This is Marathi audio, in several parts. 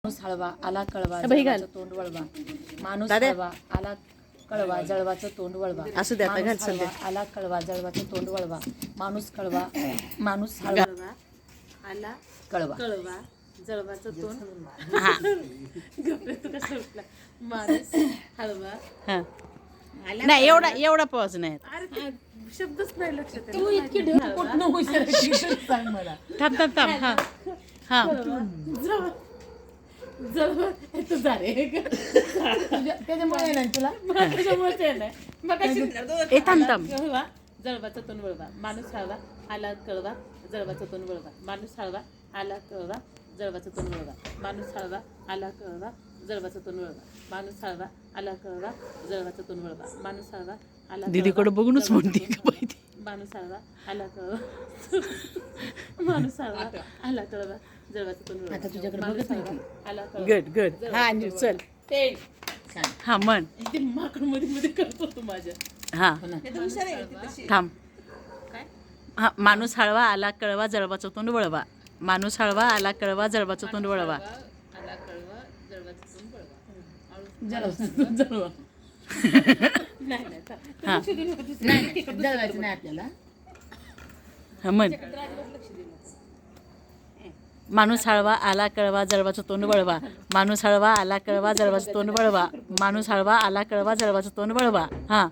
माणूस हळवा आला कळवा जळवाचं तोंड वळवा. माणूस हळवा आला कळवा जळवाचं तोंड वळवा. माणूस हळवा आला कळवा जळवाचं तोंड वळवा. माणूस कळवा माणूस हळवा आला कळवा कळवा जळवाचं तोंड. माणूस हळवा नाही एवढा पॉज नाही. शब्दच नाही लक्षात. तू इतकी कुठनं हुशार सांग मला. थांब थांब थांब. हा हा त्याच्यामुळे नाही तुला ए थांब थांब. जळवाचा तोंड वळवा. माणूस हळवा आला कळवा जळवाचा तोंड वळवा. माणूस हळवा आला कळवा जळवाचा तोंड वळवा. माणूस हळवा आला कळवा जळवाचा तोंड वळवा. माणूस हळवा आला कळवा जळवाचा तोंड वळवा. माणूस हळवा आला दीदीकडे बघूनच म्हणते का माहिती. माणूस हळवा आला कळवा माणूस हळवा आला कळवा जळवाचा तोंड वळवा. आता तुझ्याकडे बघत नाही आला कळवा. Good good. हा अंजू चल. हा म्हण. ते माकड मध्ये मध्ये करतो तू माझ्या. हा थांब. हा माणूस हळवा आला कळवा जळवाचं तोंड वळवा. माणूस हळवा आला कळवा जळवाचं तोंड वळवा. आला कळवा जळवाचं तोंड वळवा. जळवा नाही जळवायचं नाही आपल्याला. हा म्हण. माणूस हळवा आला कळवा जळवाचं तोंड वळवा. माणूस हळवा आला कळवा जळवाचं तोंड वळवा. माणूस हळवा आला कळवा जळवाचं तोंड वळवा. हा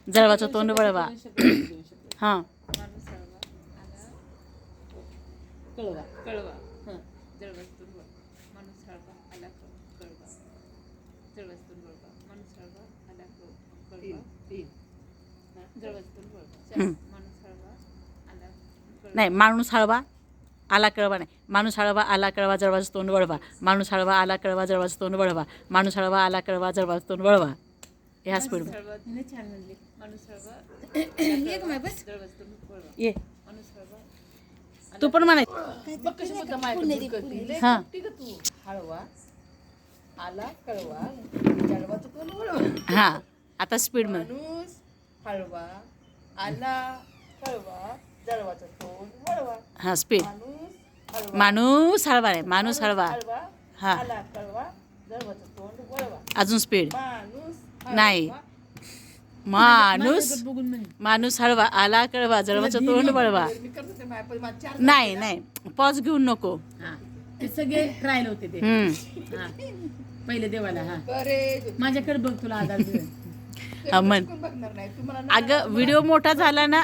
जळवाचं तोंड वळवा. हा कळवा कळवा जळवाचं तोंड वळवा. माणूस हळवा आला कळवा जळवाचं तोंड वळवा. माणूस हळवा आला कळवा जळवाचं तोंड वळवा. माणूस हळवा आला नाही माणूस हळवा आला कळवा नाही. माणूस हळवा आला कळवा जळवाचं तोंड वळवा. माणूस हळवा आला कळवा जळवाचं तोंड वळवा. माणूस हळवा आला कळवा जळवाचं तोंड वळवा. ह्या स्पीड छान म्हणले. माणूस हळवा जळवाचं तोंड वळवा. ये माणूस हळवा तू पण म्हणाय. हा हळवा आला कळवा जळवाचं तोंड वळवा. हा आता स्पीड मध्ये. माणूस हळवा आला कळवा जळवाचं तोंड वळवा. हा स्पीड. माणूस माणूस हळवा आहे. माणूस हळवा. हळवा हा आला कळवा जळवाचं तोंड वळवा. अजून स्पीड माणूस नाही. माणूस हळवा आला कळवा जळवाचं तोंड वळवा. नाही नाही पॉज घेऊन नको. ते सगळे ट्रायल होते ते. पहिले देवाला. हा माझ्याकडे बघ तुला आधार. म्हण. अगं व्हिडिओ मोठा झाला ना.